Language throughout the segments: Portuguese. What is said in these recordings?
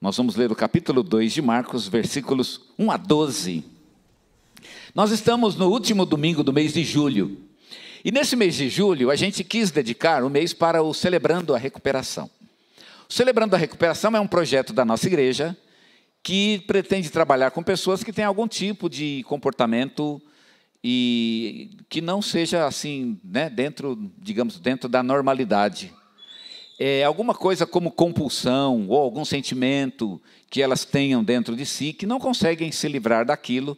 Nós vamos ler o capítulo 2 de Marcos, versículos 1 a 12. Nós estamos no último domingo do mês de julho. E nesse mês de julho, a gente quis dedicar o mês para o Celebrando a Recuperação. O Celebrando a Recuperação é um projeto da nossa igreja que pretende trabalhar com pessoas que têm algum tipo de comportamento e que não seja assim, né, dentro da normalidade. Alguma coisa como compulsão ou algum sentimento que elas tenham dentro de si que não conseguem se livrar daquilo.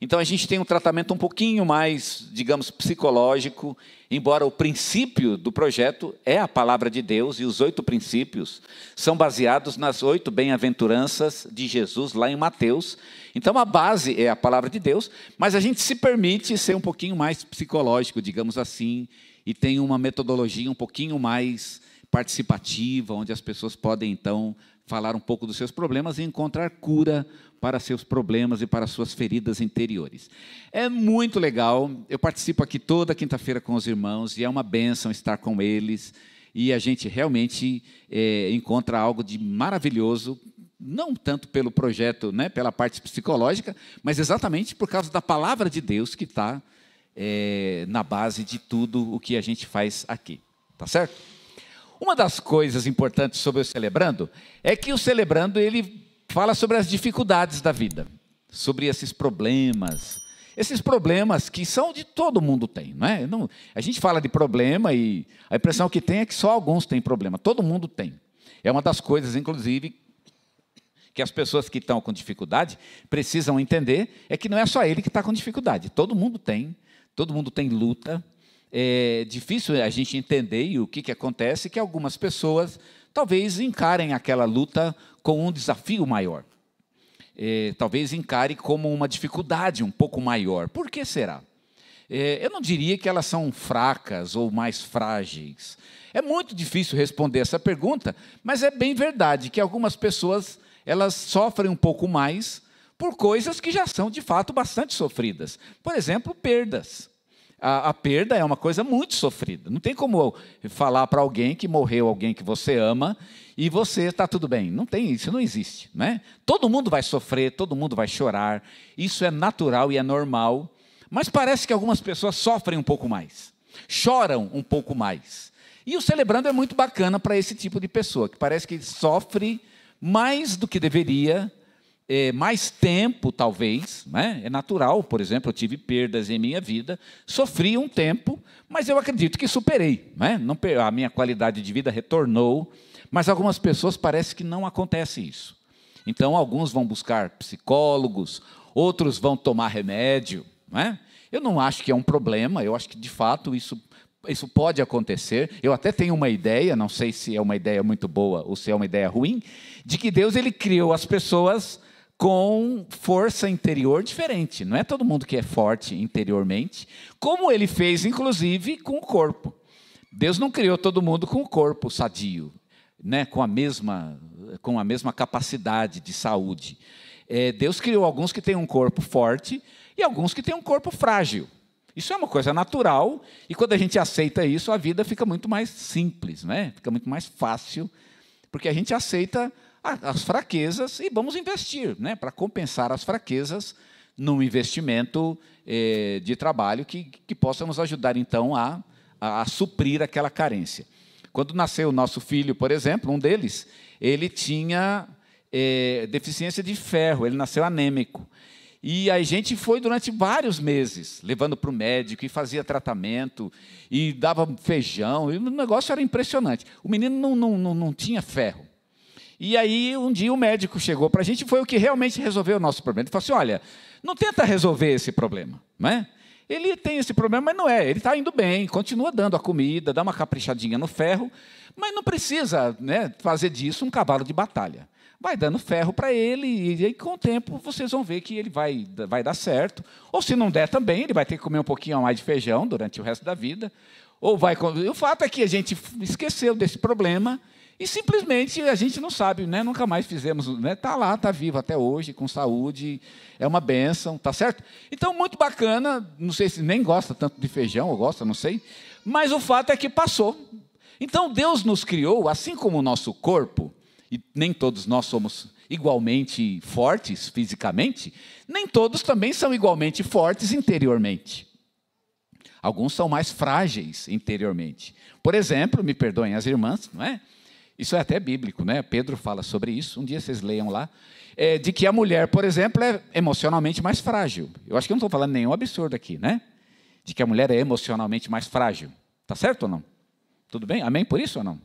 Então a gente tem um tratamento um pouquinho mais, digamos, psicológico, embora o princípio do projeto é a palavra de Deus e os 8 princípios são baseados nas 8 bem-aventuranças de Jesus lá em Mateus. Então a base é a palavra de Deus, mas a gente se permite ser um pouquinho mais psicológico, digamos assim, e tem uma metodologia um pouquinho mais participativa, onde as pessoas podem então falar um pouco dos seus problemas e encontrar cura para seus problemas e para suas feridas interiores. É muito legal, eu participo aqui toda quinta-feira com os irmãos e é uma bênção estar com eles e a gente realmente encontra algo de maravilhoso, não tanto pelo projeto, né, pela parte psicológica, mas exatamente por causa da palavra de Deus que está na base de tudo o que a gente faz aqui, tá certo? Uma das coisas importantes sobre o Celebrando é que o Celebrando ele fala sobre as dificuldades da vida, sobre esses problemas que são de todo mundo tem, não é? A gente fala de problema e a impressão que tem é que só alguns têm problema, todo mundo tem. É uma das coisas, inclusive, que as pessoas que estão com dificuldade precisam entender, é que não é só ele que está com dificuldade, todo mundo tem luta. É difícil a gente entender e o que acontece, que algumas pessoas talvez encarem aquela luta com um desafio maior. Talvez encare como uma dificuldade um pouco maior. Por que será? Eu não diria que elas são fracas ou mais frágeis. É muito difícil responder essa pergunta, mas é bem verdade que algumas pessoas elas sofrem um pouco mais por coisas que já são, de fato, bastante sofridas. Por exemplo, perdas. A perda é uma coisa muito sofrida. Não tem como falar para alguém que morreu alguém que você ama e você está tudo bem. Não tem isso, não existe, né? Todo mundo vai sofrer, todo mundo vai chorar. Isso é natural e é normal. Mas parece que algumas pessoas sofrem um pouco mais, choram um pouco mais. E o Celebrando é muito bacana para esse tipo de pessoa, que parece que sofre mais do que deveria, mais tempo, talvez, né? É natural, por exemplo, eu tive perdas em minha vida, sofri um tempo, mas eu acredito que superei, né? A minha qualidade de vida retornou, mas algumas pessoas parece que não acontece isso. Então, alguns vão buscar psicólogos, outros vão tomar remédio, né? Eu não acho que é um problema, eu acho que, de fato, isso pode acontecer. Eu até tenho uma ideia, não sei se é uma ideia muito boa ou se é uma ideia ruim, de que Deus ele criou as pessoas com força interior diferente. Não é todo mundo que é forte interiormente, como ele fez, inclusive, com o corpo. Deus não criou todo mundo com o corpo sadio, né? com a mesma capacidade de saúde. Deus criou alguns que têm um corpo forte e alguns que têm um corpo frágil. Isso é uma coisa natural, e quando a gente aceita isso, a vida fica muito mais simples, né? Fica muito mais fácil, porque a gente aceita as fraquezas e vamos investir, né, para compensar as fraquezas num investimento de trabalho que possa nos ajudar, então, a suprir aquela carência. Quando nasceu o nosso filho, por exemplo, um deles, ele tinha deficiência de ferro, ele nasceu anêmico. E a gente foi durante vários meses, levando para o médico, e fazia tratamento, e dava feijão, e o negócio era impressionante. O menino não tinha ferro. E aí, um dia, o médico chegou para a gente e foi o que realmente resolveu o nosso problema. Ele falou assim, olha, não tenta resolver esse problema, não é? Ele tem esse problema, mas não é. Ele está indo bem, continua dando a comida, dá uma caprichadinha no ferro, mas não precisa, né, fazer disso um cavalo de batalha. Vai dando ferro para ele e aí, com o tempo, vocês vão ver que ele vai dar certo. Ou, se não der também, ele vai ter que comer um pouquinho a mais de feijão durante o resto da vida. O fato é que a gente esqueceu desse problema e simplesmente a gente não sabe, né? Nunca mais fizemos, né? Está lá, está vivo até hoje, com saúde, é uma bênção, tá certo? Então, muito bacana, não sei se nem gosta tanto de feijão, ou gosta, não sei, mas o fato é que passou. Então, Deus nos criou, assim como o nosso corpo, e nem todos nós somos igualmente fortes fisicamente, nem todos também são igualmente fortes interiormente. Alguns são mais frágeis interiormente. Por exemplo, me perdoem as irmãs, não é? Isso é até bíblico, né? Pedro fala sobre isso, um dia vocês leiam lá, de que a mulher, por exemplo, é emocionalmente mais frágil. Eu acho que eu não estou falando nenhum absurdo aqui, né? De que a mulher é emocionalmente mais frágil. Está certo ou não? Tudo bem? Amém por isso ou não?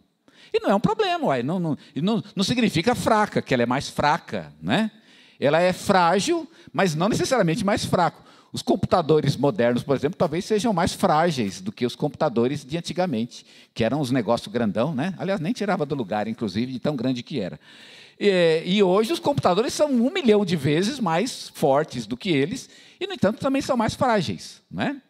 E não é um problema, uai. Não significa fraca, que ela é mais fraca, né? Ela é frágil, mas não necessariamente mais fraco. Os computadores modernos, por exemplo, talvez sejam mais frágeis do que os computadores de antigamente, que eram os negócios grandão, né? Aliás, nem tirava do lugar, inclusive, de tão grande que era. E hoje os computadores são 1 milhão de vezes mais fortes do que eles, e, no entanto, também são mais frágeis, né?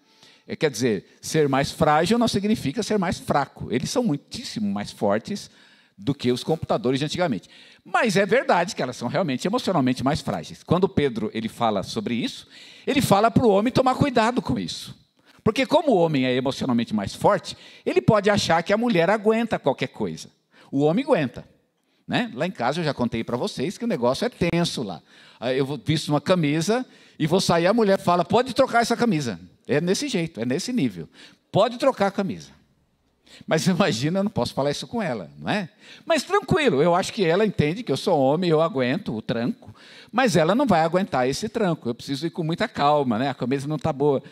Quer dizer, ser mais frágil não significa ser mais fraco. Eles são muitíssimo mais fortes do que os computadores de antigamente. Mas é verdade que elas são realmente emocionalmente mais frágeis. Quando Pedro ele fala sobre isso, ele fala para o homem tomar cuidado com isso. Porque como o homem é emocionalmente mais forte, ele pode achar que a mulher aguenta qualquer coisa. O homem aguenta. Né? Lá em casa eu já contei para vocês que o negócio é tenso lá. Eu visto uma camisa e vou sair, a mulher fala, pode trocar essa camisa. É nesse jeito, é nesse nível. Pode trocar a camisa. Mas imagina, eu não posso falar isso com ela, não é? Mas tranquilo, eu acho que ela entende que eu sou homem, eu aguento o tranco, mas ela não vai aguentar esse tranco. Eu preciso ir com muita calma, né? A camisa não está boa.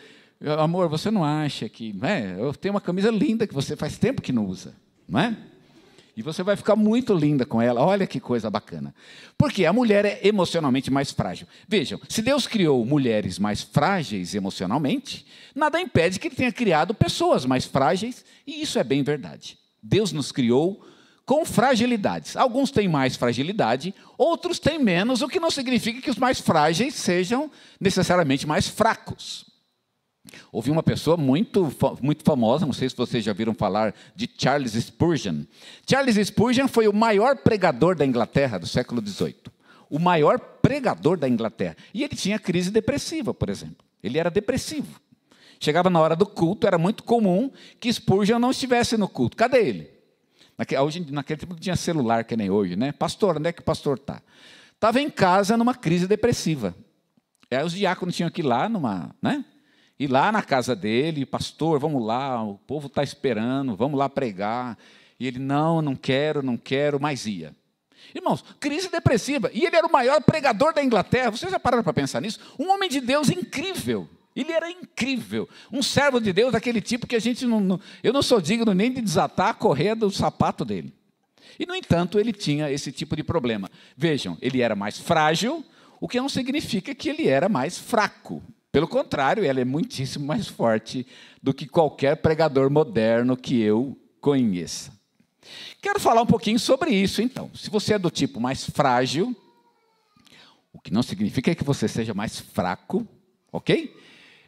Amor, você não acha que... Não é? Eu tenho uma camisa linda que você faz tempo que não usa, não é? E você vai ficar muito linda com ela. Olha que coisa bacana. Porque a mulher é emocionalmente mais frágil. Vejam, se Deus criou mulheres mais frágeis emocionalmente, nada impede que Ele tenha criado pessoas mais frágeis, e isso é bem verdade. Deus nos criou com fragilidades. Alguns têm mais fragilidade, outros têm menos, o que não significa que os mais frágeis sejam necessariamente mais fracos. Houve uma pessoa muito famosa, não sei se vocês já viram falar de Charles Spurgeon. Charles Spurgeon foi o maior pregador da Inglaterra do século XVIII. O maior pregador da Inglaterra. E ele tinha crise depressiva, por exemplo. Ele era depressivo. Chegava na hora do culto, era muito comum que Spurgeon não estivesse no culto. Cadê ele? Naquele tempo não tinha celular, que nem hoje, né? Pastor, onde é que o pastor está? Estava em casa numa crise depressiva. Aí os diáconos tinham que ir lá né? Ir lá na casa dele, pastor, vamos lá, o povo está esperando, vamos lá pregar. E ele, não quero, mas ia. Irmãos, crise depressiva. E ele era o maior pregador da Inglaterra. Vocês já pararam para pensar nisso? Um homem de Deus incrível. Ele era incrível. Um servo de Deus daquele tipo que a gente eu não sou digno nem de desatar a correia do sapato dele. E, no entanto, ele tinha esse tipo de problema. Vejam, ele era mais frágil, o que não significa que ele era mais fraco. Pelo contrário, ela é muitíssimo mais forte do que qualquer pregador moderno que eu conheça. Quero falar um pouquinho sobre isso, então. Se você é do tipo mais frágil, o que não significa que você seja mais fraco, ok?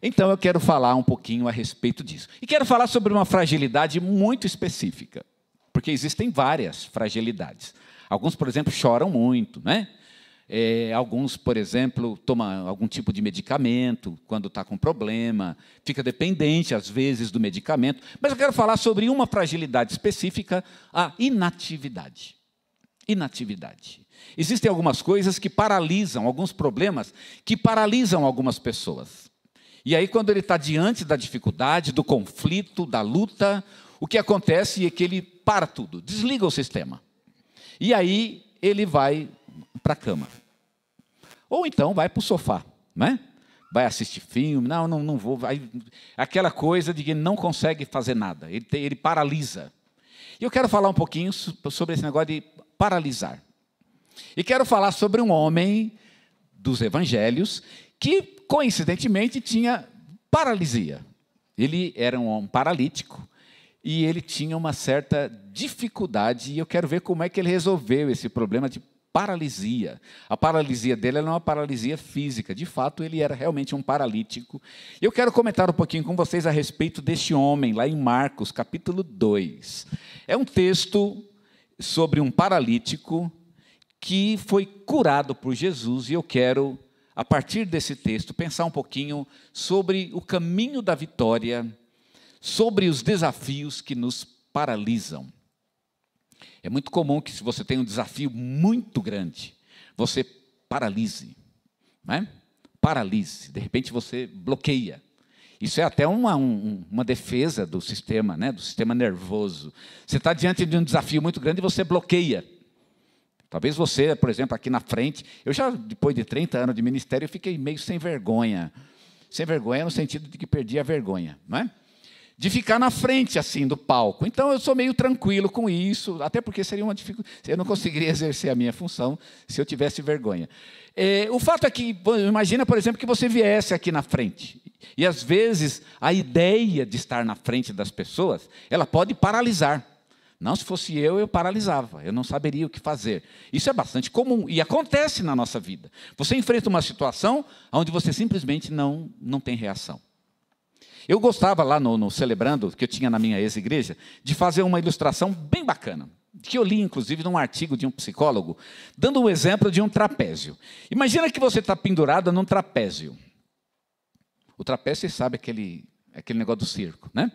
Então, eu quero falar um pouquinho a respeito disso. E quero falar sobre uma fragilidade muito específica, porque existem várias fragilidades. Alguns, por exemplo, choram muito, né? Alguns, por exemplo, tomam algum tipo de medicamento quando está com problema, fica dependente, às vezes, do medicamento. Mas eu quero falar sobre uma fragilidade específica, a inatividade. Inatividade. Existem algumas coisas que paralisam, alguns problemas que paralisam algumas pessoas. E aí, quando ele está diante da dificuldade, do conflito, da luta, o que acontece é que ele para tudo, desliga o sistema. E aí, ele vai para a cama. Ou então vai para o sofá, né? Vai assistir filme, não vou. Aquela coisa de que não consegue fazer nada, ele paralisa. E eu quero falar um pouquinho sobre esse negócio de paralisar. E quero falar sobre um homem dos evangelhos que, coincidentemente, tinha paralisia. Ele era um homem paralítico e ele tinha uma certa dificuldade, e eu quero ver como é que ele resolveu esse problema de paralisia. A paralisia dele era uma paralisia física. De fato, ele era realmente um paralítico. Eu quero comentar um pouquinho com vocês a respeito deste homem, lá em Marcos, capítulo 2. É um texto sobre um paralítico que foi curado por Jesus, e eu quero, a partir desse texto, pensar um pouquinho sobre o caminho da vitória, sobre os desafios que nos paralisam. É muito comum que, se você tem um desafio muito grande, você paralise, né? Paralise, de repente você bloqueia. Isso é até uma defesa do sistema, né? Do sistema nervoso. Você está diante de um desafio muito grande e você bloqueia. Talvez você, por exemplo, aqui na frente, eu já, depois de 30 anos de ministério, eu fiquei meio sem vergonha. Sem vergonha no sentido de que perdi a vergonha, não é? De ficar na frente, assim, do palco. Então, eu sou meio tranquilo com isso, até porque seria uma dificuldade. Eu não conseguiria exercer a minha função se eu tivesse vergonha. O fato é que, imagina, por exemplo, que você viesse aqui na frente. E, às vezes, a ideia de estar na frente das pessoas, ela pode paralisar. Não, se fosse eu paralisava, eu não saberia o que fazer. Isso é bastante comum e acontece na nossa vida. Você enfrenta uma situação onde você simplesmente não tem reação. Eu gostava lá no Celebrando, que eu tinha na minha ex-igreja, de fazer uma ilustração bem bacana, que eu li, inclusive, num artigo de um psicólogo, dando um exemplo de um trapézio. Imagina que você está pendurado num trapézio. O trapézio, você sabe, aquele negócio do circo, né?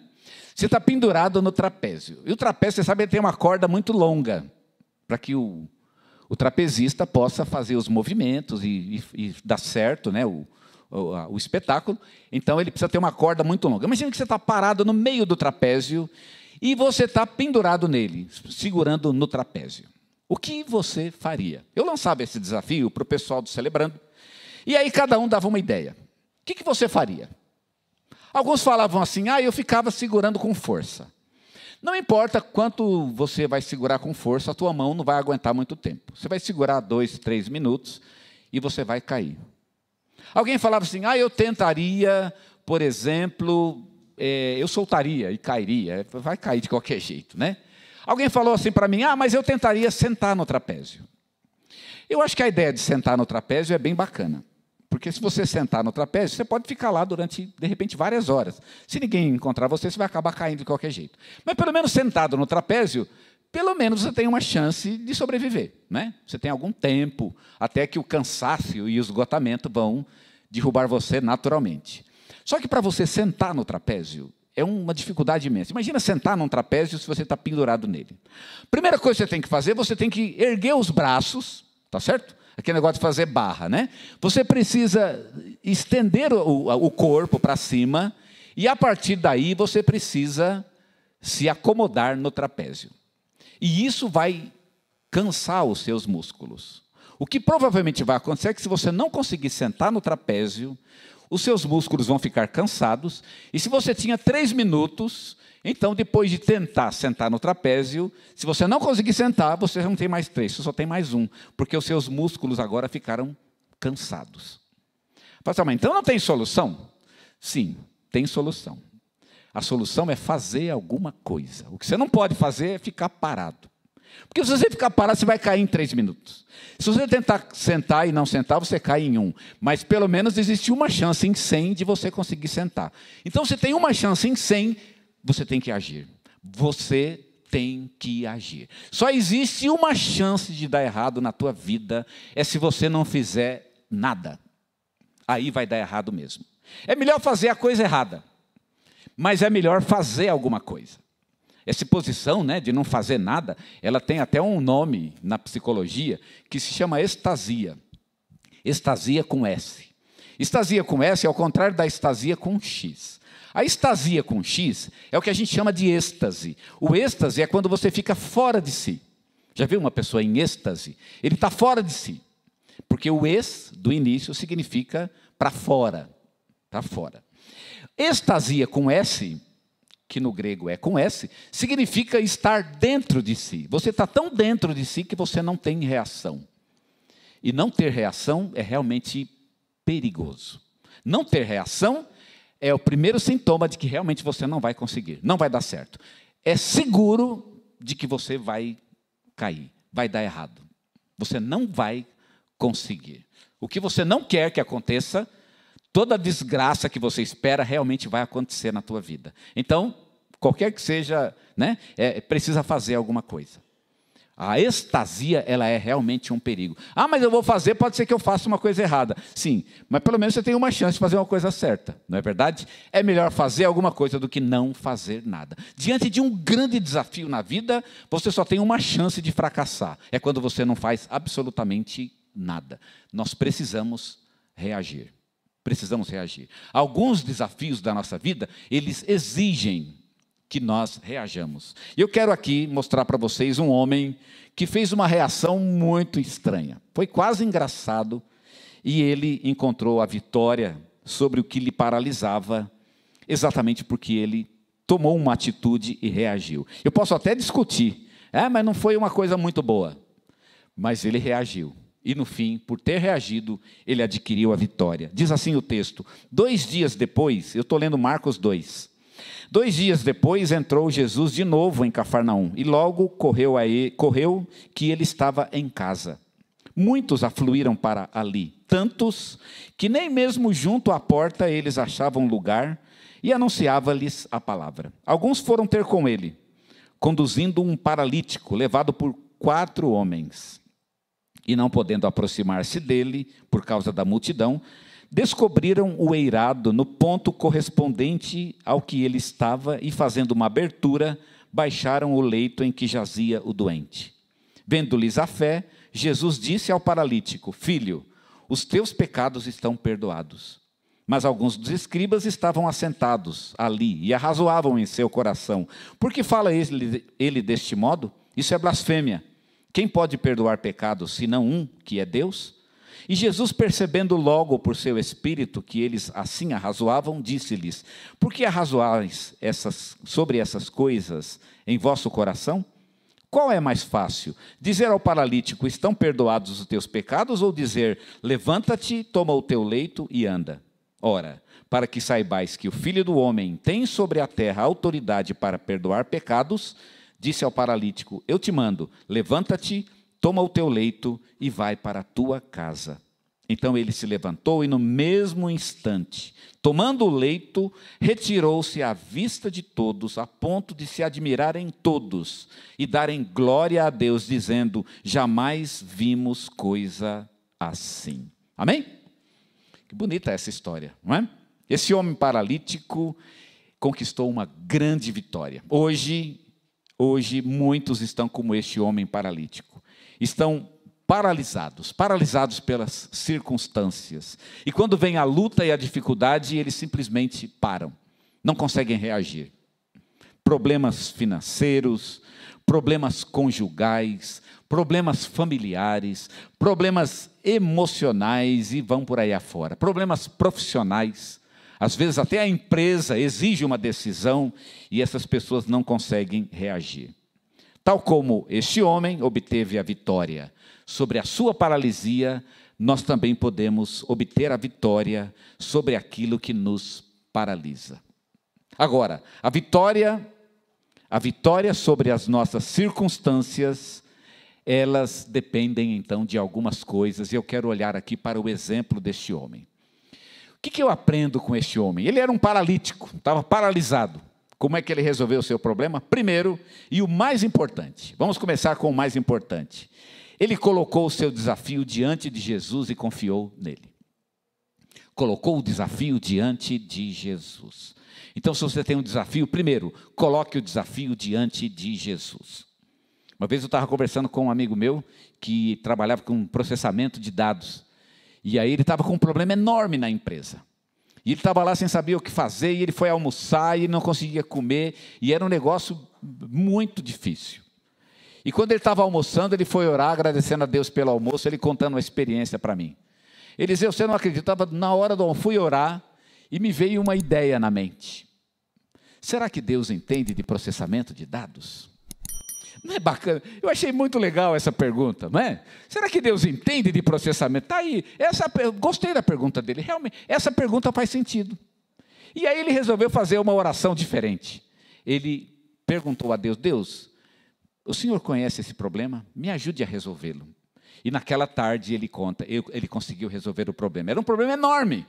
Você está pendurado no trapézio. E o trapézio, você sabe, ele tem uma corda muito longa, para que o trapezista possa fazer os movimentos e dar certo, né, o espetáculo. Então, ele precisa ter uma corda muito longa. Imagina que você está parado no meio do trapézio e você está pendurado nele, segurando no trapézio. O que você faria? Eu lançava esse desafio para o pessoal do Celebrando, e aí cada um dava uma ideia. O que você faria? Alguns falavam assim, eu ficava segurando com força. Não importa quanto você vai segurar com força, a tua mão não vai aguentar muito tempo. Você vai segurar 2, 3 minutos e você vai cair. Alguém falava assim, eu tentaria, por exemplo, eu soltaria e cairia. Vai cair de qualquer jeito, né? Alguém falou assim para mim, mas eu tentaria sentar no trapézio. Eu acho que a ideia de sentar no trapézio é bem bacana. Porque se você sentar no trapézio, você pode ficar lá durante, de repente, várias horas. Se ninguém encontrar você, você vai acabar caindo de qualquer jeito. Mas, pelo menos, sentado no trapézio, pelo menos você tem uma chance de sobreviver, né? Você tem algum tempo, até que o cansaço e o esgotamento vão derrubar você naturalmente. Só que, para você sentar no trapézio, é uma dificuldade imensa. Imagina sentar num trapézio se você está pendurado nele. Primeira coisa que você tem que fazer, você tem que erguer os braços, tá certo? Aquele negócio de fazer barra, né? Você precisa estender o corpo para cima e, a partir daí, você precisa se acomodar no trapézio. E isso vai cansar os seus músculos. O que provavelmente vai acontecer é que, se você não conseguir sentar no trapézio, os seus músculos vão ficar cansados. E se você tinha 3 minutos... Então, depois de tentar sentar no trapézio, se você não conseguir sentar, você não tem mais 3, você só tem mais 1, porque os seus músculos agora ficaram cansados. Mas então não tem solução? Sim, tem solução. A solução é fazer alguma coisa. O que você não pode fazer é ficar parado. Porque se você ficar parado, você vai cair em 3 minutos. Se você tentar sentar e não sentar, você cai em 1. Mas pelo menos existe uma chance em 100 de você conseguir sentar. Então, você tem uma chance em 100, você tem que agir. Você tem que agir. Só existe uma chance de dar errado na tua vida, é se você não fizer nada. Aí vai dar errado mesmo. É melhor fazer a coisa errada, mas é melhor fazer alguma coisa. Essa posição, né, de não fazer nada, ela tem até um nome na psicologia que se chama estasia. Estasia com S. Estasia com S é ao contrário da estasia com X. A estasia com X é o que a gente chama de êxtase. O êxtase é quando você fica fora de si. Já viu uma pessoa em êxtase? Ele está fora de si. Porque o ex, do início, significa para fora. Para fora. Estasia com S, que no grego é com S, significa estar dentro de si. Você está tão dentro de si que você não tem reação. E não ter reação é realmente perigoso. Não ter reação é o primeiro sintoma de que realmente você não vai conseguir, não vai dar certo. É seguro de que você vai cair, vai dar errado. Você não vai conseguir. O que você não quer que aconteça, toda a desgraça que você espera realmente vai acontecer na tua vida. Então, qualquer que seja, né, precisa fazer alguma coisa. A estasia, ela é realmente um perigo. Mas eu vou fazer, pode ser que eu faça uma coisa errada. Sim, mas pelo menos você tem uma chance de fazer uma coisa certa, não é verdade? É melhor fazer alguma coisa do que não fazer nada. Diante de um grande desafio na vida, você só tem uma chance de fracassar. É quando você não faz absolutamente nada. Nós precisamos reagir. Precisamos reagir. Alguns desafios da nossa vida, eles exigem que nós reajamos. E eu quero aqui mostrar para vocês um homem que fez uma reação muito estranha. Foi quase engraçado e ele encontrou a vitória sobre o que lhe paralisava, exatamente porque ele tomou uma atitude e reagiu. Eu posso até discutir, mas não foi uma coisa muito boa. Mas ele reagiu. E no fim, por ter reagido, ele adquiriu a vitória. Diz assim o texto: 2 dias depois, eu estou lendo Marcos 2. 2 dias depois entrou Jesus de novo em Cafarnaum, e logo correu que ele estava em casa. Muitos afluíram para ali, tantos que nem mesmo junto à porta eles achavam lugar, e anunciava-lhes a palavra. Alguns foram ter com ele, conduzindo um paralítico, levado por 4 homens. E não podendo aproximar-se dele, por causa da multidão, descobriram o eirado no ponto correspondente ao que ele estava e, fazendo uma abertura, baixaram o leito em que jazia o doente. Vendo-lhes a fé, Jesus disse ao paralítico: Filho, os teus pecados estão perdoados. Mas alguns dos escribas estavam assentados ali e arrazoavam em seu coração: por que fala ele deste modo? Isso é blasfêmia. Quem pode perdoar pecados, senão um, que é Deus? E Jesus, percebendo logo por seu espírito que eles assim arrazoavam, disse-lhes: por que arrazoais sobre essas coisas em vosso coração? Qual é mais fácil? Dizer ao paralítico: estão perdoados os teus pecados? Ou dizer: levanta-te, toma o teu leito e anda? Ora, para que saibais que o Filho do Homem tem sobre a terra autoridade para perdoar pecados, disse ao paralítico: eu te mando, levanta-te, toma o teu leito e vai para a tua casa. Então ele se levantou e no mesmo instante, tomando o leito, retirou-se à vista de todos, a ponto de se admirarem todos e darem glória a Deus, dizendo: jamais vimos coisa assim. Amém? Que bonita essa história, não é? Esse homem paralítico conquistou uma grande vitória. Hoje muitos estão como este homem paralítico. Estão paralisados pelas circunstâncias. E quando vem a luta e a dificuldade, eles simplesmente param. Não conseguem reagir. Problemas financeiros, problemas conjugais, problemas familiares, problemas emocionais e vão por aí afora. Problemas profissionais. Às vezes até a empresa exige uma decisão e essas pessoas não conseguem reagir. Tal como este homem obteve a vitória sobre a sua paralisia, nós também podemos obter a vitória sobre aquilo que nos paralisa. Agora, a vitória sobre as nossas circunstâncias, elas dependem então de algumas coisas, e eu quero olhar aqui para o exemplo deste homem. O que eu aprendo com este homem? Ele era um paralítico, estava paralisado. Como é que ele resolveu o seu problema? Primeiro, e o mais importante, vamos começar com o mais importante. Ele colocou o seu desafio diante de Jesus e confiou nele. Colocou o desafio diante de Jesus. Então, se você tem um desafio, primeiro, coloque o desafio diante de Jesus. Uma vez eu estava conversando com um amigo meu que trabalhava com processamento de dados. E aí ele estava com um problema enorme na empresa. E ele estava lá sem saber o que fazer, e ele foi almoçar e não conseguia comer, e era um negócio muito difícil. E quando ele estava almoçando, ele foi orar, agradecendo a Deus pelo almoço, ele contando uma experiência para mim. Ele dizia: você não acreditava, na hora do almoço, fui orar, e me veio uma ideia na mente. Será que Deus entende de processamento de dados? Não é bacana? Eu achei muito legal essa pergunta, não é? Será que Deus entende de processamento? Está aí, gostei da pergunta dele, realmente, essa pergunta faz sentido. E aí ele resolveu fazer uma oração diferente. Ele perguntou a Deus: Deus, o Senhor conhece esse problema? Me ajude a resolvê-lo. E naquela tarde ele conta, ele conseguiu resolver o problema. Era um problema enorme,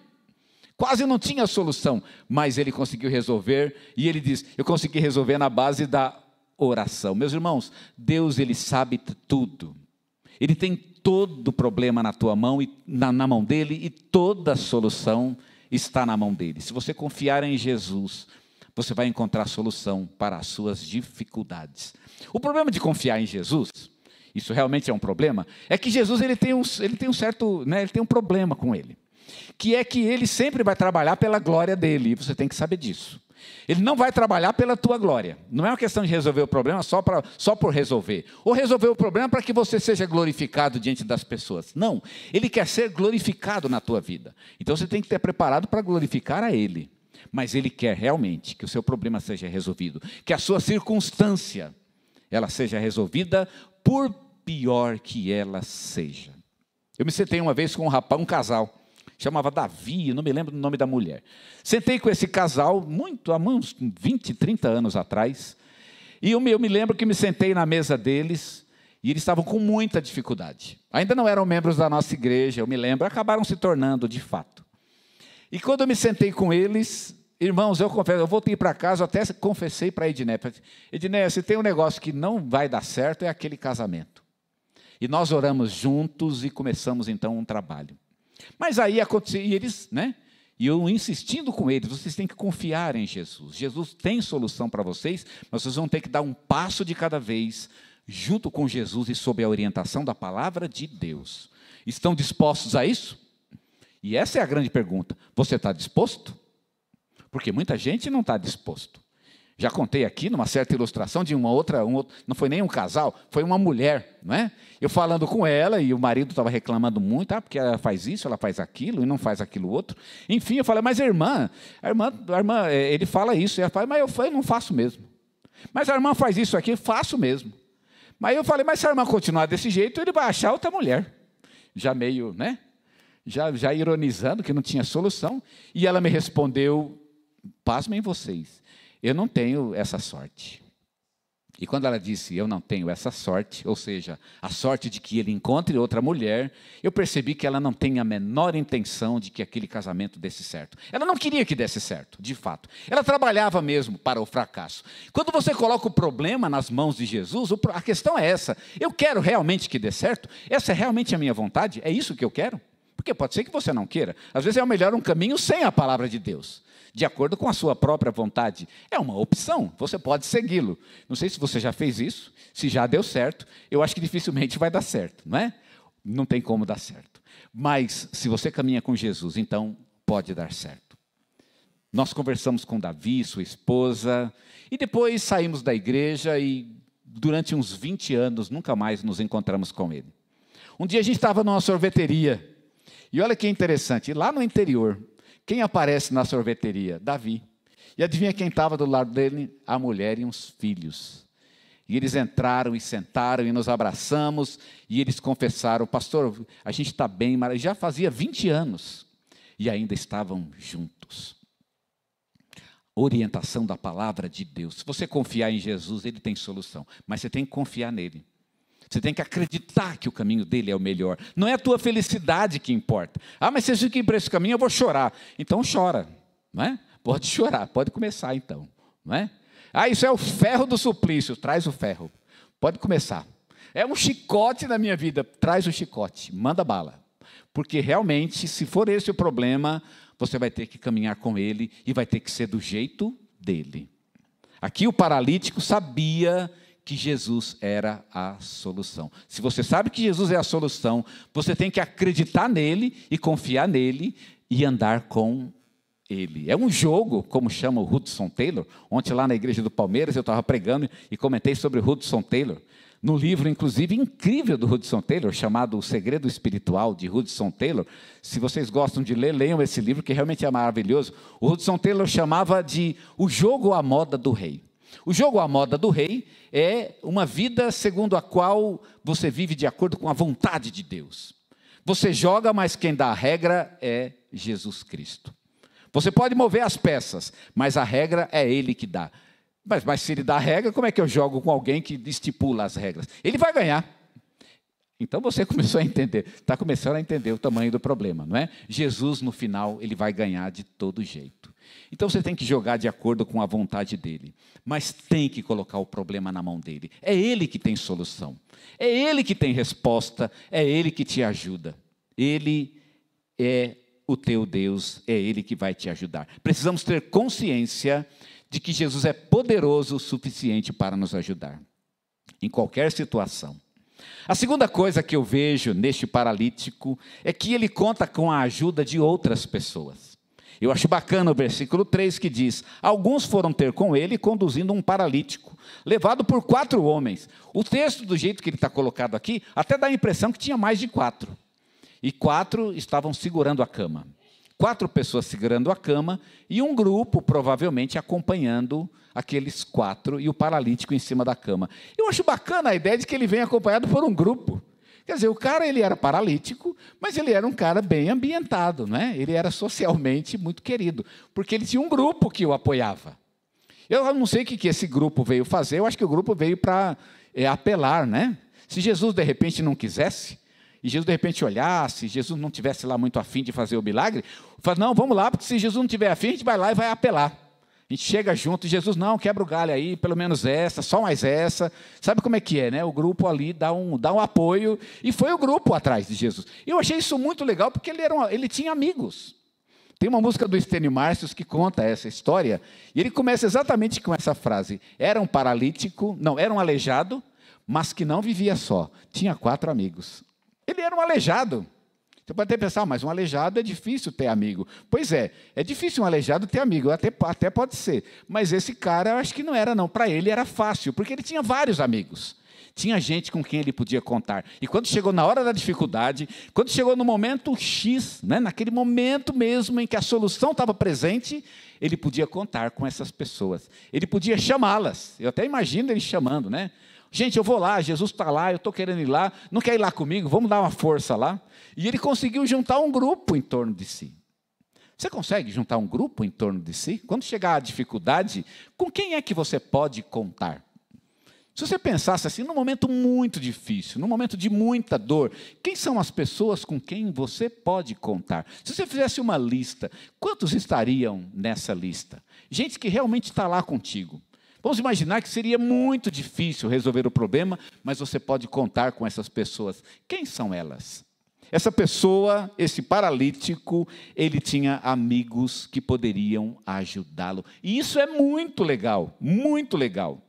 quase não tinha solução, mas ele conseguiu resolver, e ele diz: eu consegui resolver na base da oração. Meus irmãos, Deus, Ele sabe tudo. Ele tem todo o problema na tua mão, na mão dEle, e toda a solução está na mão dEle. Se você confiar em Jesus, você vai encontrar solução para as suas dificuldades. O problema de confiar em Jesus, isso realmente é um problema, é que Jesus ele tem um certo, né, ele tem um problema com ele, que é que ele sempre vai trabalhar pela glória dele, e você tem que saber disso. Ele não vai trabalhar pela tua glória. Não é uma questão de resolver o problema só por resolver. Ou resolver o problema para que você seja glorificado diante das pessoas. Não, ele quer ser glorificado na tua vida. Então você tem que estar preparado para glorificar a ele. Mas ele quer realmente que o seu problema seja resolvido. Que a sua circunstância, ela seja resolvida por pior que ela seja. Eu me sentei uma vez com um casal. Chamava Davi, eu não me lembro do nome da mulher. Sentei com esse casal, há uns 20, 30 anos atrás, e eu me lembro que me sentei na mesa deles, e eles estavam com muita dificuldade. Ainda não eram membros da nossa igreja, eu me lembro, acabaram se tornando de fato. E quando eu me sentei com eles, irmãos, eu confesso, eu voltei para casa, eu até confessei para a Edneia, Edneia, se tem um negócio que não vai dar certo, é aquele casamento. E nós oramos juntos e começamos então um trabalho. Mas aí aconteceu, e eles, né? E eu insistindo com eles, vocês têm que confiar em Jesus. Jesus tem solução para vocês, mas vocês vão ter que dar um passo de cada vez, junto com Jesus e sob a orientação da palavra de Deus. Estão dispostos a isso? E essa é a grande pergunta. Você está disposto? Porque muita gente não está disposto. Já contei aqui, numa certa ilustração, de uma outra, não foi nem um casal, foi uma mulher, não é? Eu falando com ela, e o marido estava reclamando muito, porque ela faz isso, ela faz aquilo, e não faz aquilo outro. Enfim, eu falei, mas a irmã, ele fala isso, e ela fala, mas eu não faço mesmo. Mas a irmã faz isso aqui, faço mesmo. Mas eu falei, mas se a irmã continuar desse jeito, ele vai achar outra mulher. Já meio, né? Já ironizando, que não tinha solução. E ela me respondeu, pasmem vocês, eu não tenho essa sorte. E quando ela disse, eu não tenho essa sorte, ou seja, a sorte de que ele encontre outra mulher, eu percebi que ela não tem a menor intenção de que aquele casamento desse certo. Ela não queria que desse certo, de fato. Ela trabalhava mesmo para o fracasso. Quando você coloca o problema nas mãos de Jesus, a questão é essa. Eu quero realmente que dê certo? Essa é realmente a minha vontade? É isso que eu quero? Porque pode ser que você não queira. Às vezes é melhor um caminho sem a palavra de Deus, de acordo com a sua própria vontade. É uma opção, você pode segui-lo. Não sei se você já fez isso, se já deu certo, eu acho que dificilmente vai dar certo, não é? Não tem como dar certo. Mas, se você caminha com Jesus, então pode dar certo. Nós conversamos com Davi, sua esposa, e depois saímos da igreja e, durante uns 20 anos, nunca mais nos encontramos com ele. Um dia a gente estava numa sorveteria, e olha que interessante, lá no interior, quem aparece na sorveteria? Davi. E adivinha quem estava do lado dele? A mulher e uns filhos. E eles entraram e sentaram e nos abraçamos, e eles confessaram, pastor, a gente está bem, mas já fazia 20 anos, e ainda estavam juntos. Orientação da palavra de Deus. Se você confiar em Jesus, ele tem solução, mas você tem que confiar nele. Você tem que acreditar que o caminho dele é o melhor. Não é a tua felicidade que importa. Ah, mas se eu seguir por esse caminho, eu vou chorar. Então chora, não é? Pode chorar, pode começar então, não é? Ah, isso é o ferro do suplício, traz o ferro. Pode começar. É um chicote na minha vida, traz o chicote, manda bala. Porque realmente, se for esse o problema, você vai ter que caminhar com ele e vai ter que ser do jeito dele. Aqui o paralítico sabia que Jesus era a solução. Se você sabe que Jesus é a solução, você tem que acreditar nele e confiar nele e andar com ele. É um jogo, como chama o Hudson Taylor. Ontem lá na igreja do Palmeiras eu estava pregando e comentei sobre o Hudson Taylor. No livro, inclusive, incrível do Hudson Taylor, chamado O Segredo Espiritual, de Hudson Taylor. Se vocês gostam de ler, leiam esse livro, que realmente é maravilhoso. O Hudson Taylor chamava de o jogo à moda do rei. O jogo à moda do rei é uma vida segundo a qual você vive de acordo com a vontade de Deus. Você joga, mas quem dá a regra é Jesus Cristo. Você pode mover as peças, mas a regra é Ele que dá. Mas se Ele dá a regra, como é que eu jogo com alguém que estipula as regras? Ele vai ganhar. Então você começou a entender, está começando a entender o tamanho do problema, não é? Jesus, no final, Ele vai ganhar de todo jeito. Então você tem que jogar de acordo com a vontade dele, mas tem que colocar o problema na mão dele. É ele que tem solução, é ele que tem resposta, é ele que te ajuda. Ele é o teu Deus, é ele que vai te ajudar. Precisamos ter consciência de que Jesus é poderoso o suficiente para nos ajudar, em qualquer situação. A segunda coisa que eu vejo neste paralítico é que ele conta com a ajuda de outras pessoas. Eu acho bacana o versículo 3 que diz: alguns foram ter com ele conduzindo um paralítico, levado por 4 homens. O texto, do jeito que ele está colocado aqui, até dá a impressão que tinha mais de 4. E 4 estavam segurando a cama. 4 pessoas segurando a cama e um grupo provavelmente acompanhando aqueles 4 e o paralítico em cima da cama. Eu acho bacana a ideia de que ele vem acompanhado por um grupo. Quer dizer, o cara ele era paralítico, mas ele era um cara bem ambientado, né? Ele era socialmente muito querido, porque ele tinha um grupo que o apoiava. Eu não sei o que esse grupo veio fazer, eu acho que o grupo veio para apelar, né? Se Jesus de repente não quisesse, e Jesus de repente olhasse, Jesus não tivesse lá muito afim de fazer o milagre, fala, não, vamos lá, porque se Jesus não tiver afim, a gente vai lá e vai apelar. A gente chega junto, e Jesus, não, quebra o galho aí, pelo menos essa, só mais essa. Sabe como é que é, né? O grupo ali dá um apoio, e foi o grupo atrás de Jesus. Eu achei isso muito legal, porque ele tinha amigos. Tem uma música do Estênio Márcios que conta essa história, e ele começa exatamente com essa frase: era um paralítico, não, era um aleijado, mas que não vivia só, tinha 4 amigos. Ele era um aleijado. Você pode até pensar, mas um aleijado é difícil ter amigo. Pois é difícil um aleijado ter amigo, até pode ser. Mas esse cara, eu acho que não era não. Para ele era fácil, porque ele tinha vários amigos. Tinha gente com quem ele podia contar. E quando chegou na hora da dificuldade, quando chegou no momento X, né, naquele momento mesmo em que a solução estava presente, ele podia contar com essas pessoas. Ele podia chamá-las. Eu até imagino ele chamando, né? Gente, eu vou lá, Jesus está lá, eu estou querendo ir lá, não quer ir lá comigo? Vamos dar uma força lá. E ele conseguiu juntar um grupo em torno de si. Você consegue juntar um grupo em torno de si? Quando chegar a dificuldade, com quem é que você pode contar? Se você pensasse assim, num momento muito difícil, num momento de muita dor, quem são as pessoas com quem você pode contar? Se você fizesse uma lista, quantos estariam nessa lista? Gente que realmente está lá contigo. Vamos imaginar que seria muito difícil resolver o problema, mas você pode contar com essas pessoas. Quem são elas? Essa pessoa, esse paralítico, ele tinha amigos que poderiam ajudá-lo. E isso é muito legal, muito legal.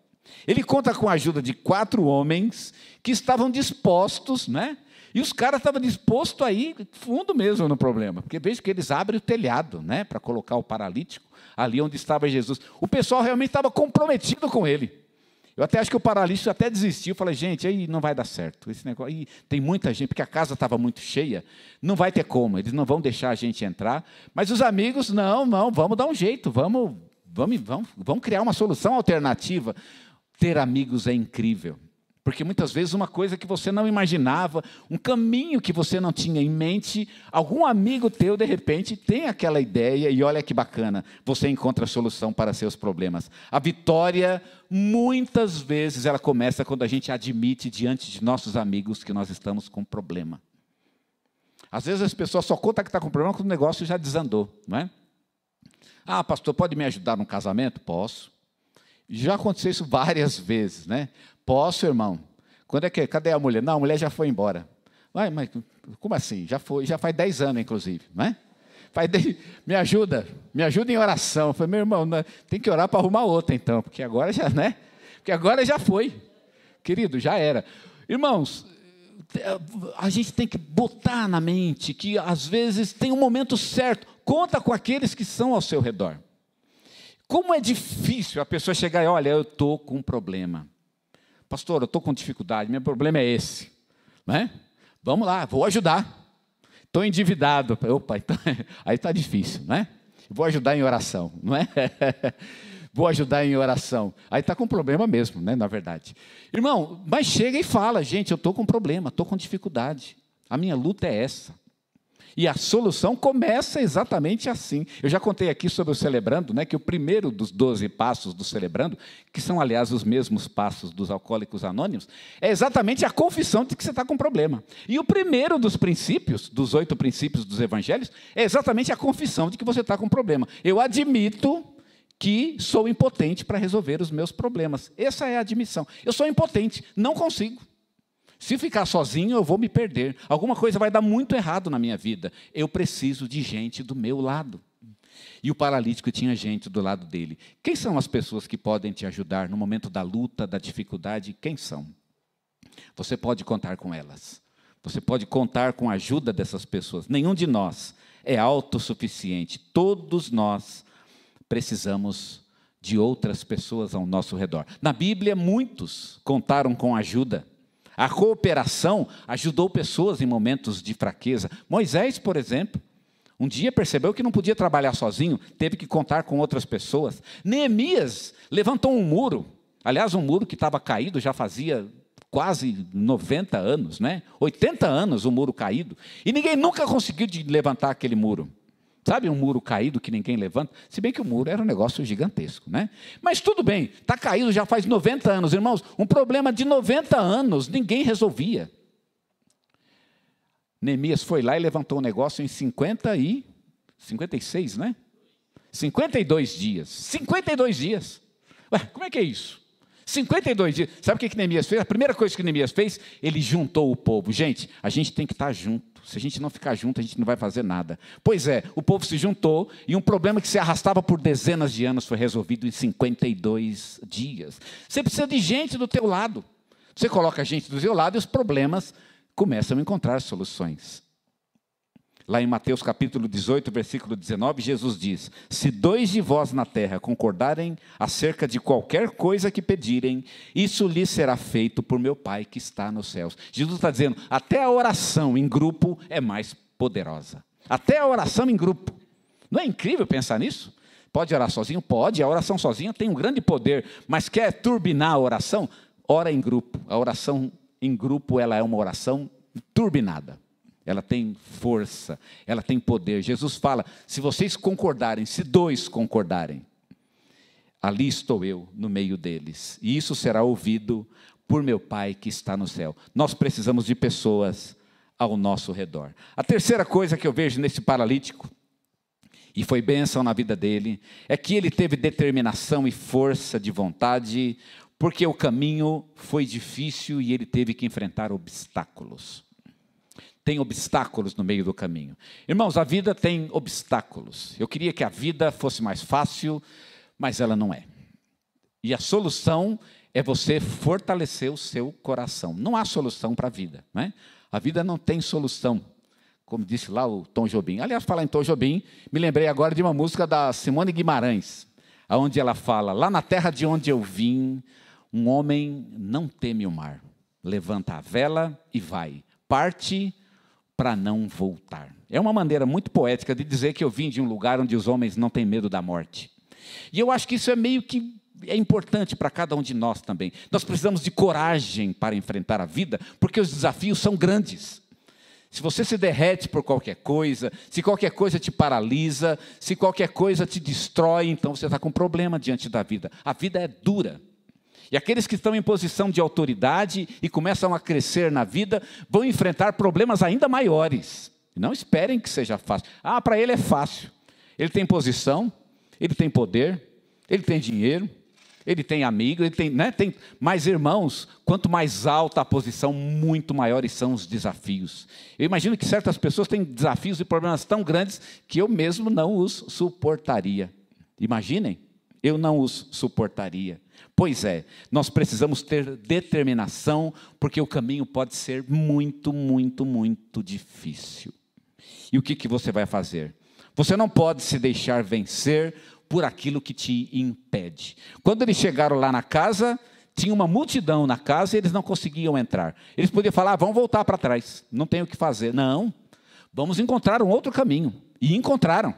Ele conta com a ajuda de 4 homens que estavam dispostos, né? E os caras estavam dispostos a ir fundo mesmo no problema, porque veja que eles abrem o telhado, né, para colocar o paralítico ali onde estava Jesus. O pessoal realmente estava comprometido com ele. Eu até acho que o paralítico até desistiu, falei, gente, aí não vai dar certo, esse negócio, aí tem muita gente, porque a casa estava muito cheia, não vai ter como, eles não vão deixar a gente entrar, mas os amigos, não, vamos dar um jeito, vamos criar uma solução alternativa. Ter amigos é incrível. Porque muitas vezes uma coisa que você não imaginava, um caminho que você não tinha em mente, algum amigo teu, de repente, tem aquela ideia e olha que bacana, você encontra a solução para seus problemas. A vitória, muitas vezes, ela começa quando a gente admite diante de nossos amigos que nós estamos com problema. Às vezes as pessoas só contam que está com problema quando o negócio já desandou, não é? Ah, pastor, pode me ajudar num casamento? Posso. Já aconteceu isso várias vezes, né? Posso, irmão? Cadê a mulher? Não, a mulher já foi embora. Mas como assim? Já faz 10 anos, inclusive, não é? Me ajuda em oração. Eu falei, meu irmão, tem que orar para arrumar outra, então, porque agora já, né? Porque agora já foi. Querido, já era. Irmãos, a gente tem que botar na mente que, às vezes, tem um momento certo. Conta com aqueles que são ao seu redor. Como é difícil a pessoa chegar e, olha, eu estou com um problema. Pastor, eu estou com dificuldade, meu problema é esse. Né? Vamos lá, vou ajudar. Estou endividado. Opa, então, aí está difícil, né? Vou ajudar em oração, não é? Vou ajudar em oração. Aí está com problema mesmo, né, na verdade. Irmão, mas chega e fala, gente, eu estou com problema, estou com dificuldade. A minha luta é essa. E a solução começa exatamente assim. Eu já contei aqui sobre o Celebrando, né, que o primeiro dos 12 passos do Celebrando, que são, aliás, os mesmos passos dos Alcoólicos Anônimos, é exatamente a confissão de que você está com problema. E o primeiro dos princípios, dos 8 princípios dos Evangelhos, é exatamente a confissão de que você está com problema. Eu admito que sou impotente para resolver os meus problemas. Essa é a admissão. Eu sou impotente, não consigo. Se ficar sozinho, eu vou me perder. Alguma coisa vai dar muito errado na minha vida. Eu preciso de gente do meu lado. E o paralítico tinha gente do lado dele. Quem são as pessoas que podem te ajudar no momento da luta, da dificuldade? Quem são? Você pode contar com elas. Você pode contar com a ajuda dessas pessoas. Nenhum de nós é autossuficiente. Todos nós precisamos de outras pessoas ao nosso redor. Na Bíblia, muitos contaram com ajuda. A cooperação ajudou pessoas em momentos de fraqueza. Moisés, por exemplo, um dia percebeu que não podia trabalhar sozinho, teve que contar com outras pessoas. Neemias levantou um muro, aliás, um muro que estava caído já fazia quase 90 anos, né? 80 anos o muro caído, e ninguém nunca conseguiu levantar aquele muro. Sabe um muro caído que ninguém levanta? Se bem que o muro era um negócio gigantesco, né? Mas tudo bem, está caído já faz 90 anos, irmãos. Um problema de 90 anos, ninguém resolvia. Neemias foi lá e levantou um negócio em 56, né? 52 dias. 52 dias. Ué, como é que é isso? 52 dias. Sabe o que Neemias fez? A primeira coisa que Neemias fez, ele juntou o povo. Gente, a gente tem que estar junto. Se a gente não ficar junto, a gente não vai fazer nada. Pois é, o povo se juntou e um problema que se arrastava por dezenas de anos foi resolvido em 52 dias. Você precisa de gente do teu lado. Você coloca a gente do teu lado e os problemas começam a encontrar soluções. Lá em Mateus capítulo 18, versículo 19, Jesus diz: se 2 de vós na terra concordarem acerca de qualquer coisa que pedirem, isso lhes será feito por meu Pai que está nos céus. Jesus está dizendo, até a oração em grupo é mais poderosa. Até a oração em grupo. Não é incrível pensar nisso? Pode orar sozinho? Pode, a oração sozinha tem um grande poder, mas quer turbinar a oração? Ora em grupo. A oração em grupo, ela é uma oração turbinada. Ela tem força, ela tem poder. Jesus fala, se vocês concordarem, se 2 concordarem, ali estou eu no meio deles. E isso será ouvido por meu Pai que está no céu. Nós precisamos de pessoas ao nosso redor. A terceira coisa que eu vejo nesse paralítico, e foi bênção na vida dele, é que ele teve determinação e força de vontade, porque o caminho foi difícil e ele teve que enfrentar obstáculos. Tem obstáculos no meio do caminho. Irmãos, a vida tem obstáculos. Eu queria que a vida fosse mais fácil, mas ela não é. E a solução é você fortalecer o seu coração. Não há solução para a vida, né? A vida não tem solução, como disse lá o Tom Jobim. Aliás, falar em Tom Jobim, me lembrei agora de uma música da Simone Guimarães, onde ela fala, lá na terra de onde eu vim, um homem não teme o mar. Levanta a vela e vai. Parte para não voltar. É uma maneira muito poética de dizer que eu vim de um lugar onde os homens não têm medo da morte. E eu acho que isso é meio que importante para cada um de nós também. Nós precisamos de coragem para enfrentar a vida, porque os desafios são grandes. Se você se derrete por qualquer coisa, se qualquer coisa te paralisa, se qualquer coisa te destrói, então você está com um problema diante da vida. A vida é dura. E aqueles que estão em posição de autoridade e começam a crescer na vida, vão enfrentar problemas ainda maiores. Não esperem que seja fácil. Ah, para ele é fácil. Ele tem posição, ele tem poder, ele tem dinheiro, ele tem amigo, ele tem, né? Mas, irmãos, quanto mais alta a posição, muito maiores são os desafios. Eu imagino que certas pessoas têm desafios e problemas tão grandes que eu mesmo não os suportaria. Imaginem, eu não os suportaria. Pois é, nós precisamos ter determinação, porque o caminho pode ser muito, muito, muito difícil. E o que você vai fazer? Você não pode se deixar vencer por aquilo que te impede. Quando eles chegaram lá na casa, tinha uma multidão na casa e eles não conseguiam entrar. Eles podiam falar, vamos voltar para trás, não tem o que fazer. Não, vamos encontrar um outro caminho. E encontraram.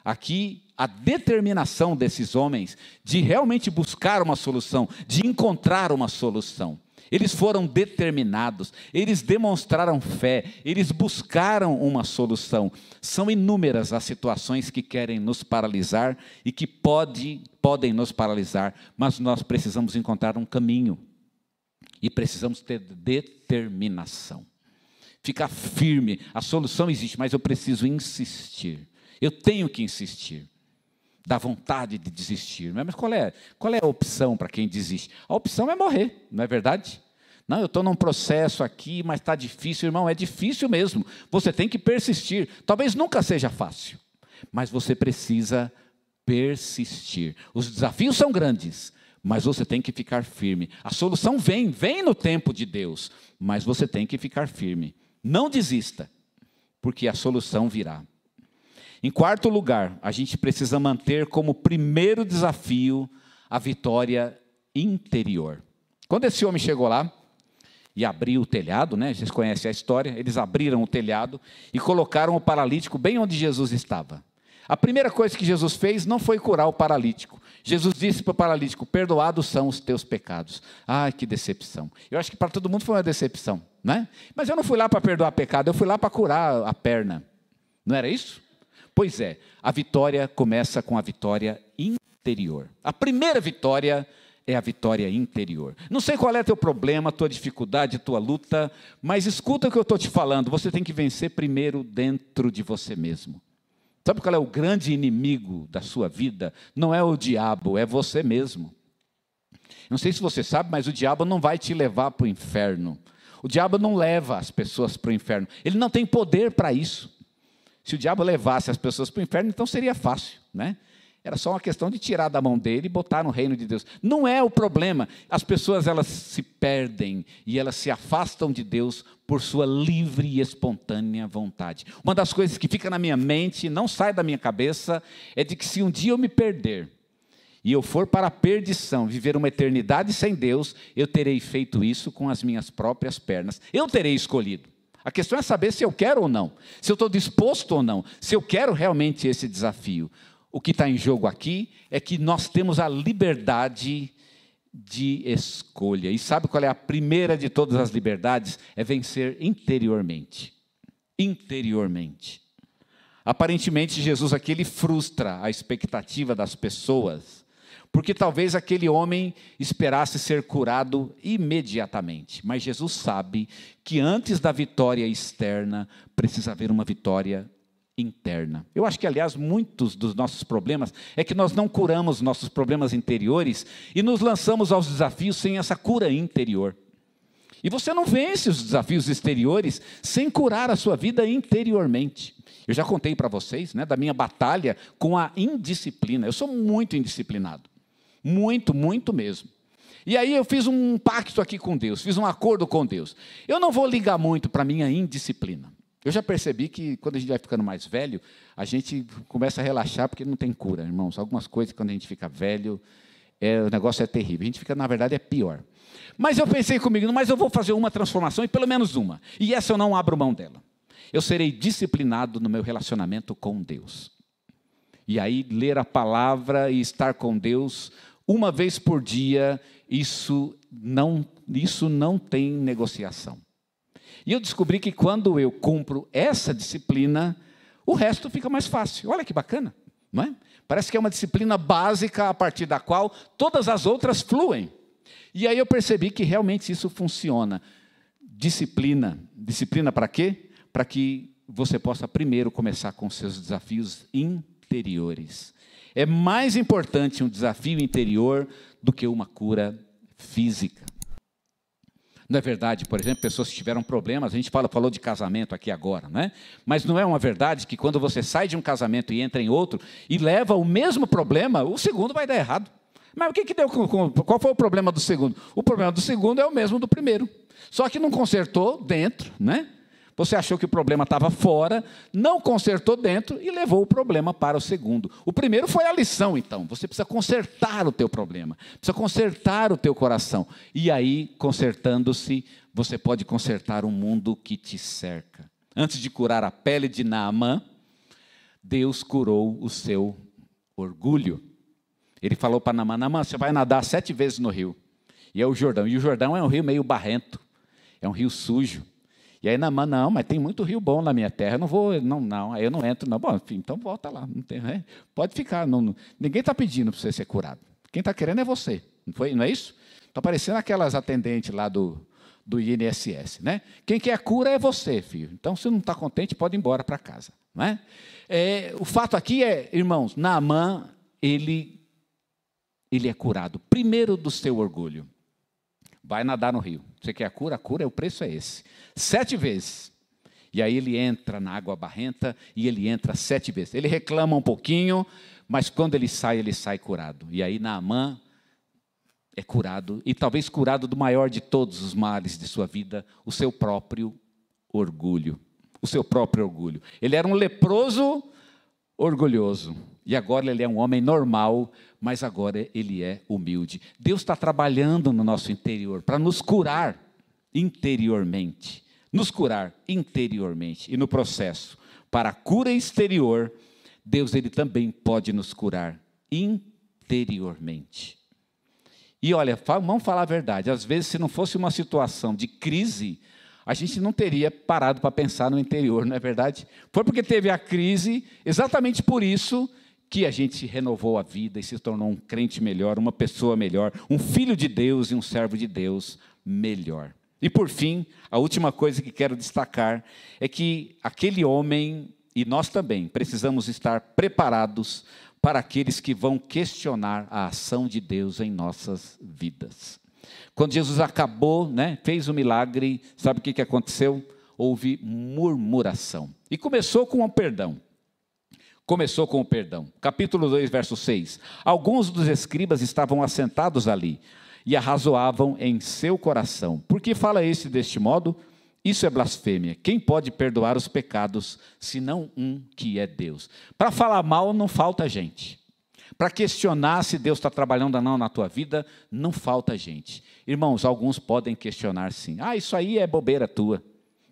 Aqui, a determinação desses homens de realmente buscar uma solução, de encontrar uma solução. Eles foram determinados, eles demonstraram fé, eles buscaram uma solução. São inúmeras as situações que querem nos paralisar e que podem nos paralisar, mas nós precisamos encontrar um caminho e precisamos ter determinação. Ficar firme, a solução existe, mas eu preciso insistir. Eu tenho que insistir. Dá vontade de desistir. Mas qual é a opção para quem desiste? A opção é morrer, não é verdade? Não, eu estou num processo aqui, mas está difícil. Irmão, é difícil mesmo. Você tem que persistir. Talvez nunca seja fácil, mas você precisa persistir. Os desafios são grandes, mas você tem que ficar firme. A solução vem no tempo de Deus, mas você tem que ficar firme. Não desista, porque a solução virá. Em quarto lugar, a gente precisa manter como primeiro desafio a vitória interior. Quando esse homem chegou lá e abriu o telhado, né? Vocês conhecem a história, eles abriram o telhado e colocaram o paralítico bem onde Jesus estava. A primeira coisa que Jesus fez não foi curar o paralítico. Jesus disse para o paralítico: perdoados são os teus pecados. Ai, que decepção. Eu acho que para todo mundo foi uma decepção, né? Mas eu não fui lá para perdoar pecado, eu fui lá para curar a perna. Não era isso? Pois é, a vitória começa com a vitória interior. A primeira vitória é a vitória interior. Não sei qual é teu problema, tua dificuldade, tua luta, mas escuta o que eu estou te falando. Você tem que vencer primeiro dentro de você mesmo. Sabe qual é o grande inimigo da sua vida? Não é o diabo, é você mesmo. Não sei se você sabe, mas o diabo não vai te levar para o inferno. O diabo não leva as pessoas para o inferno. Ele não tem poder para isso. Se o diabo levasse as pessoas para o inferno, então seria fácil, né? Era só uma questão de tirar da mão dele e botar no reino de Deus. Não é o problema. As pessoas, elas se perdem e elas se afastam de Deus por sua livre e espontânea vontade. Uma das coisas que fica na minha mente, não sai da minha cabeça, é de que se um dia eu me perder e eu for para a perdição, viver uma eternidade sem Deus, eu terei feito isso com as minhas próprias pernas. Eu terei escolhido. A questão é saber se eu quero ou não, se eu estou disposto ou não, se eu quero realmente esse desafio. O que está em jogo aqui é que nós temos a liberdade de escolha. E sabe qual é a primeira de todas as liberdades? É vencer interiormente. Interiormente. Aparentemente, Jesus aqui ele frustra a expectativa das pessoas, porque talvez aquele homem esperasse ser curado imediatamente. Mas Jesus sabe que antes da vitória externa, precisa haver uma vitória interna. Eu acho que, aliás, muitos dos nossos problemas é que nós não curamos nossos problemas interiores e nos lançamos aos desafios sem essa cura interior. E você não vence os desafios exteriores sem curar a sua vida interiormente. Eu já contei para vocês, né, da minha batalha com a indisciplina. Eu sou muito indisciplinado. Muito, muito mesmo. E aí eu fiz um pacto aqui com Deus, fiz um acordo com Deus. Eu não vou ligar muito para a minha indisciplina. Eu já percebi que quando a gente vai ficando mais velho, a gente começa a relaxar porque não tem cura, irmãos. Algumas coisas, quando a gente fica velho, o negócio é terrível. A gente fica, na verdade, é pior. Mas eu pensei comigo, mas eu vou fazer uma transformação, e pelo menos uma. E essa eu não abro mão dela. Eu serei disciplinado no meu relacionamento com Deus. E aí, ler a palavra e estar com Deus uma vez por dia, isso não tem negociação. E eu descobri que quando eu cumpro essa disciplina, o resto fica mais fácil. Olha que bacana, não é? Parece que é uma disciplina básica a partir da qual todas as outras fluem. E aí eu percebi que realmente isso funciona. Disciplina. Disciplina para quê? Para que você possa primeiro começar com seus desafios interiores. É mais importante um desafio interior do que uma cura física. Não é verdade, por exemplo, pessoas que tiveram problemas, a gente falou de casamento aqui agora, né? Mas não é uma verdade que quando você sai de um casamento e entra em outro e leva o mesmo problema, o segundo vai dar errado. Mas o que deu? Qual foi o problema do segundo? O problema do segundo é o mesmo do primeiro. Só que não consertou dentro, né? Você achou que o problema estava fora, não consertou dentro e levou o problema para o segundo. O primeiro foi a lição, então. Você precisa consertar o teu problema, precisa consertar o teu coração. E aí, consertando-se, você pode consertar o mundo que te cerca. Antes de curar a pele de Naamã, Deus curou o seu orgulho. Ele falou para Naamã: Naamã, você vai nadar 7 vezes no rio. E é o Jordão. E o Jordão é um rio meio barrento, é um rio sujo. E aí Naamã, não, mas tem muito rio bom na minha terra, eu não vou, aí eu não entro, não. Bom, enfim, então volta lá, não tem, pode ficar, ninguém está pedindo para você ser curado. Quem está querendo é você, não é isso? Está parecendo aquelas atendentes lá do INSS, né? Quem quer a cura é você, filho. Então, se não está contente, pode ir embora para casa, não é? O fato aqui é, irmãos, Naamã, ele é curado, primeiro do seu orgulho. Vai nadar no rio. Você quer a cura? O preço é esse. 7 vezes. E aí ele entra na água barrenta e ele entra 7 vezes. Ele reclama um pouquinho, mas quando ele sai curado. E aí Naamã é curado, e talvez curado do maior de todos os males de sua vida, o seu próprio orgulho. O seu próprio orgulho. Ele era um leproso orgulhoso, e agora ele é um homem normal, mas agora ele é humilde. Deus está trabalhando no nosso interior para nos curar interiormente. Nos curar interiormente. E no processo, para a cura exterior, Deus ele também pode nos curar interiormente. E olha, vamos falar a verdade, às vezes se não fosse uma situação de crise, a gente não teria parado para pensar no interior, não é verdade? Foi porque teve a crise, exatamente por isso que a gente renovou a vida e se tornou um crente melhor, uma pessoa melhor, um filho de Deus e um servo de Deus melhor. E por fim, a última coisa que quero destacar é que aquele homem, e nós também, precisamos estar preparados para aqueles que vão questionar a ação de Deus em nossas vidas. Quando Jesus acabou, fez o milagre, sabe o que aconteceu? Houve murmuração. E começou com o perdão. Começou com o perdão. Capítulo 2, verso 6. Alguns dos escribas estavam assentados ali e arrazoavam em seu coração. Por que fala esse deste modo? Isso é blasfêmia. Quem pode perdoar os pecados, senão um que é Deus? Para falar mal não falta gente. Para questionar se Deus está trabalhando ou não na tua vida, não falta gente. Irmãos, alguns podem questionar sim. Isso aí é bobeira tua.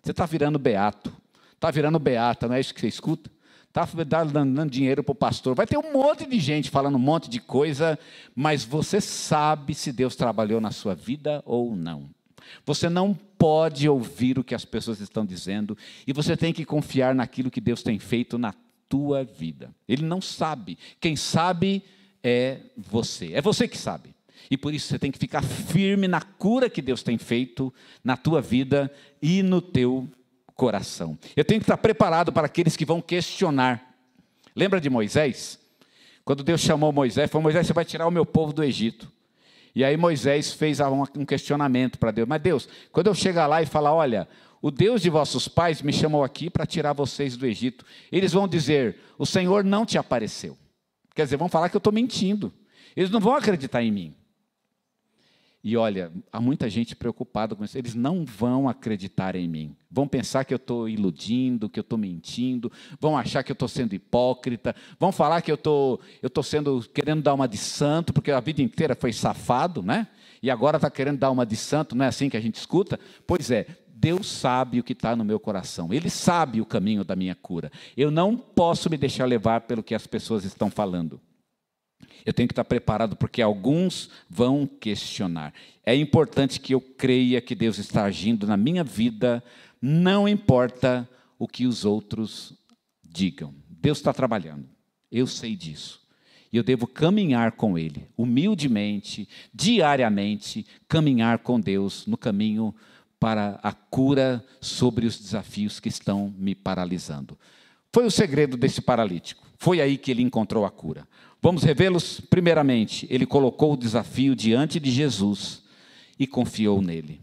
Você está virando beato. Está virando beata, não é isso que você escuta? Está dando dinheiro para o pastor. Vai ter um monte de gente falando um monte de coisa, mas você sabe se Deus trabalhou na sua vida ou não. Você não pode ouvir o que as pessoas estão dizendo e você tem que confiar naquilo que Deus tem feito na tua vida. Ele não sabe. Quem sabe é você. É você que sabe. E por isso você tem que ficar firme na cura que Deus tem feito na tua vida e no teu coração. Eu tenho que estar preparado para aqueles que vão questionar. Lembra de Moisés? Quando Deus chamou Moisés, falou: Moisés, você vai tirar o meu povo do Egito. E aí Moisés fez um questionamento para Deus. Mas Deus, quando eu chegar lá e falar: olha, o Deus de vossos pais me chamou aqui para tirar vocês do Egito, eles vão dizer: o Senhor não te apareceu. Quer dizer, vão falar que eu estou mentindo. Eles não vão acreditar em mim. E olha, há muita gente preocupada com isso. Eles não vão acreditar em mim. Vão pensar que eu estou iludindo, que eu estou mentindo. Vão achar que eu estou sendo hipócrita. Vão falar que eu estou querendo dar uma de santo, porque a vida inteira foi safado, né? E agora está querendo dar uma de santo, não é assim que a gente escuta? Pois é, Deus sabe o que está no meu coração. Ele sabe o caminho da minha cura. Eu não posso me deixar levar pelo que as pessoas estão falando. Eu tenho que estar preparado porque alguns vão questionar. É importante que eu creia que Deus está agindo na minha vida, não importa o que os outros digam. Deus está trabalhando, eu sei disso. E eu devo caminhar com Ele, humildemente, diariamente, caminhar com Deus no caminho para a cura sobre os desafios que estão me paralisando. Foi o segredo desse paralítico. Foi aí que ele encontrou a cura. Vamos revê-los? Primeiramente, ele colocou o desafio diante de Jesus e confiou nele.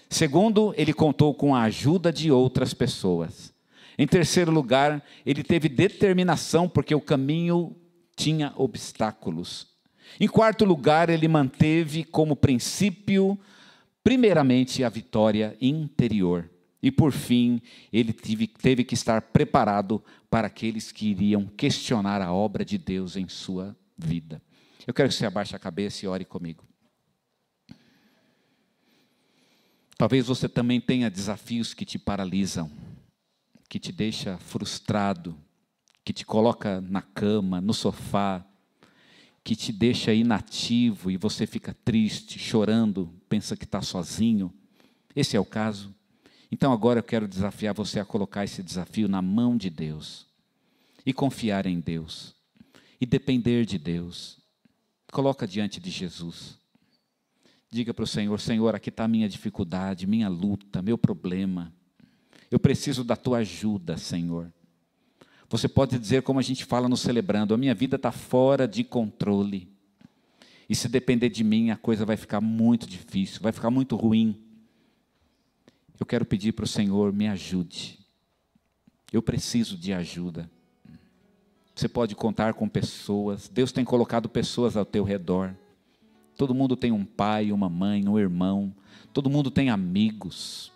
Segundo, ele contou com a ajuda de outras pessoas. Em terceiro lugar, ele teve determinação, porque o caminho tinha obstáculos. Em quarto lugar, ele manteve como princípio, primeiramente, a vitória interior. E por fim, ele teve que estar preparado para aqueles que iriam questionar a obra de Deus em sua vida. Eu quero que você abaixe a cabeça e ore comigo. Talvez você também tenha desafios que te paralisam, que te deixa frustrado, que te coloca na cama, no sofá, que te deixa inativo e você fica triste, chorando, pensa que está sozinho. Esse é o caso. Então agora eu quero desafiar você a colocar esse desafio na mão de Deus e confiar em Deus e depender de Deus. Coloca diante de Jesus. Diga para o Senhor: Senhor, aqui está a minha dificuldade, minha luta, meu problema. Eu preciso da tua ajuda, Senhor. Você pode dizer como a gente fala no Celebrando: a minha vida está fora de controle. E se depender de mim, a coisa vai ficar muito difícil, vai ficar muito ruim. Eu quero pedir para o Senhor: me ajude. Eu preciso de ajuda. Você pode contar com pessoas. Deus tem colocado pessoas ao teu redor. Todo mundo tem um pai, uma mãe, um irmão. Todo mundo tem amigos.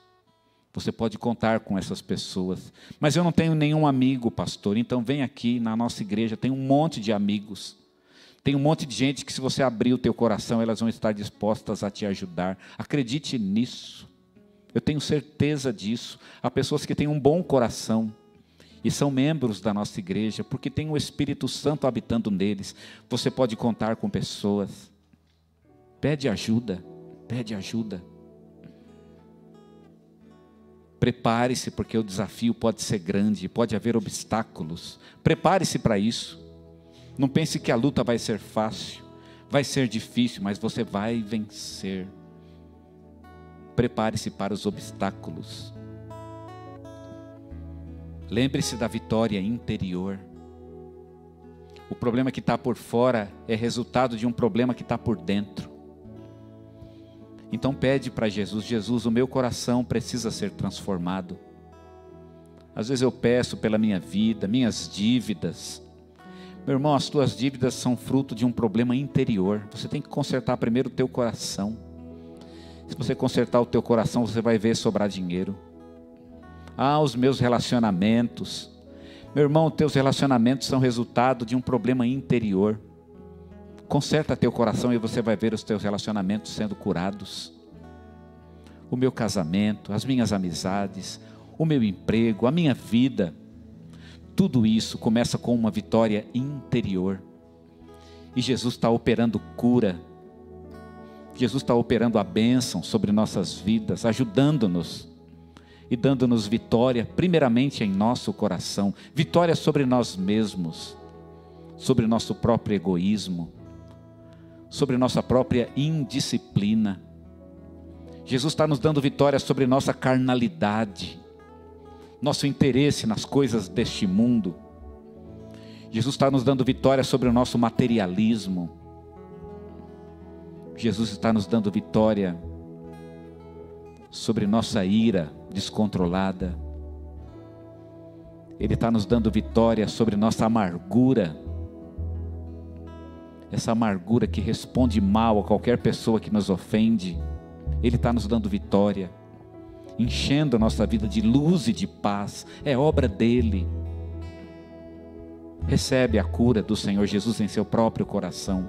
Você pode contar com essas pessoas. Mas eu não tenho nenhum amigo, pastor. Então vem aqui na nossa igreja, tem um monte de amigos. Tem um monte de gente que, se você abrir o teu coração, elas vão estar dispostas a te ajudar. Acredite nisso. Eu tenho certeza disso. Há pessoas que têm um bom coração e são membros da nossa igreja, porque tem o Espírito Santo habitando neles. Você pode contar com pessoas. Pede ajuda, pede ajuda. Prepare-se, porque o desafio pode ser grande, pode haver obstáculos. Prepare-se para isso. Não pense que a luta vai ser fácil, vai ser difícil, mas você vai vencer. Prepare-se para os obstáculos. Lembre-se da vitória interior. O problema que está por fora é resultado de um problema que está por dentro. Então pede para Jesus: Jesus, o meu coração precisa ser transformado. Às vezes eu peço pela minha vida, minhas dívidas. Meu irmão, as tuas dívidas são fruto de um problema interior. Você tem que consertar primeiro o teu coração. Se você consertar o teu coração, você vai ver sobrar dinheiro. Os meus relacionamentos. Meu irmão, teus relacionamentos são resultado de um problema interior. Conserta teu coração e você vai ver os teus relacionamentos sendo curados. O meu casamento, as minhas amizades, o meu emprego, a minha vida. Tudo isso começa com uma vitória interior. E Jesus está operando cura. Jesus está operando a bênção sobre nossas vidas, ajudando-nos e dando-nos vitória, primeiramente em nosso coração. Vitória sobre nós mesmos, sobre nosso próprio egoísmo, sobre nossa própria indisciplina. Jesus está nos dando vitória sobre nossa carnalidade, nosso interesse nas coisas deste mundo. Jesus está nos dando vitória sobre o nosso materialismo. Jesus está nos dando vitória sobre nossa ira descontrolada. Ele está nos dando vitória sobre nossa amargura. Essa amargura que responde mal a qualquer pessoa que nos ofende. Ele está nos dando vitória, enchendo a nossa vida de luz e de paz. É obra dele. Recebe a cura do Senhor Jesus em seu próprio coração.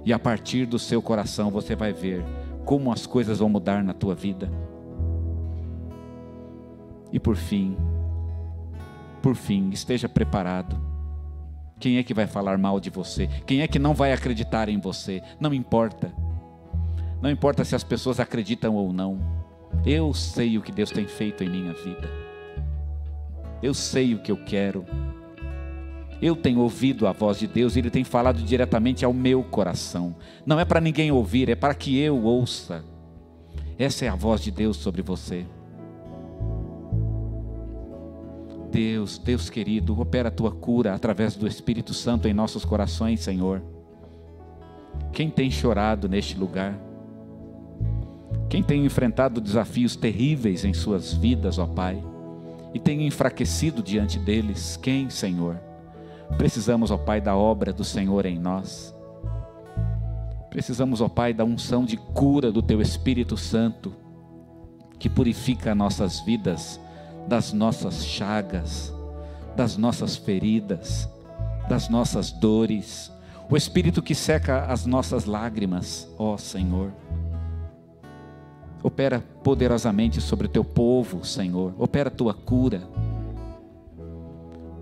E a partir do seu coração você vai ver como as coisas vão mudar na tua vida. E por fim, esteja preparado. Quem é que vai falar mal de você? Quem é que não vai acreditar em você? Não importa. Não importa se as pessoas acreditam ou não. Eu sei o que Deus tem feito em minha vida. Eu sei o que eu quero. Eu tenho ouvido a voz de Deus e Ele tem falado diretamente ao meu coração. Não é para ninguém ouvir, é para que eu ouça. Essa é a voz de Deus sobre você. Deus querido, opera a tua cura através do Espírito Santo em nossos corações, Senhor. Quem tem chorado neste lugar? Quem tem enfrentado desafios terríveis em suas vidas, ó Pai, e tem enfraquecido diante deles? Quem, Senhor? Precisamos, ó Pai, da obra do Senhor em nós. Precisamos, ó Pai, da unção de cura do Teu Espírito Santo, que purifica nossas vidas das nossas chagas, das nossas feridas, das nossas dores. O Espírito que seca as nossas lágrimas, ó Senhor. Opera poderosamente sobre o Teu povo, Senhor. Opera a Tua cura.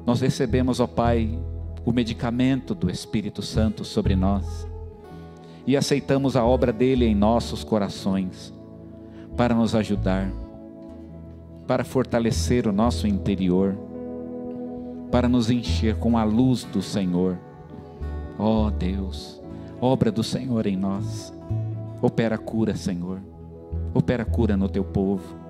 Nós recebemos, ó Pai, o medicamento do Espírito Santo sobre nós e aceitamos a obra dele em nossos corações para nos ajudar, para fortalecer o nosso interior, para nos encher com a luz do Senhor. Ó Deus, obra do Senhor em nós. Opera a cura, Senhor. Opera a cura no Teu povo.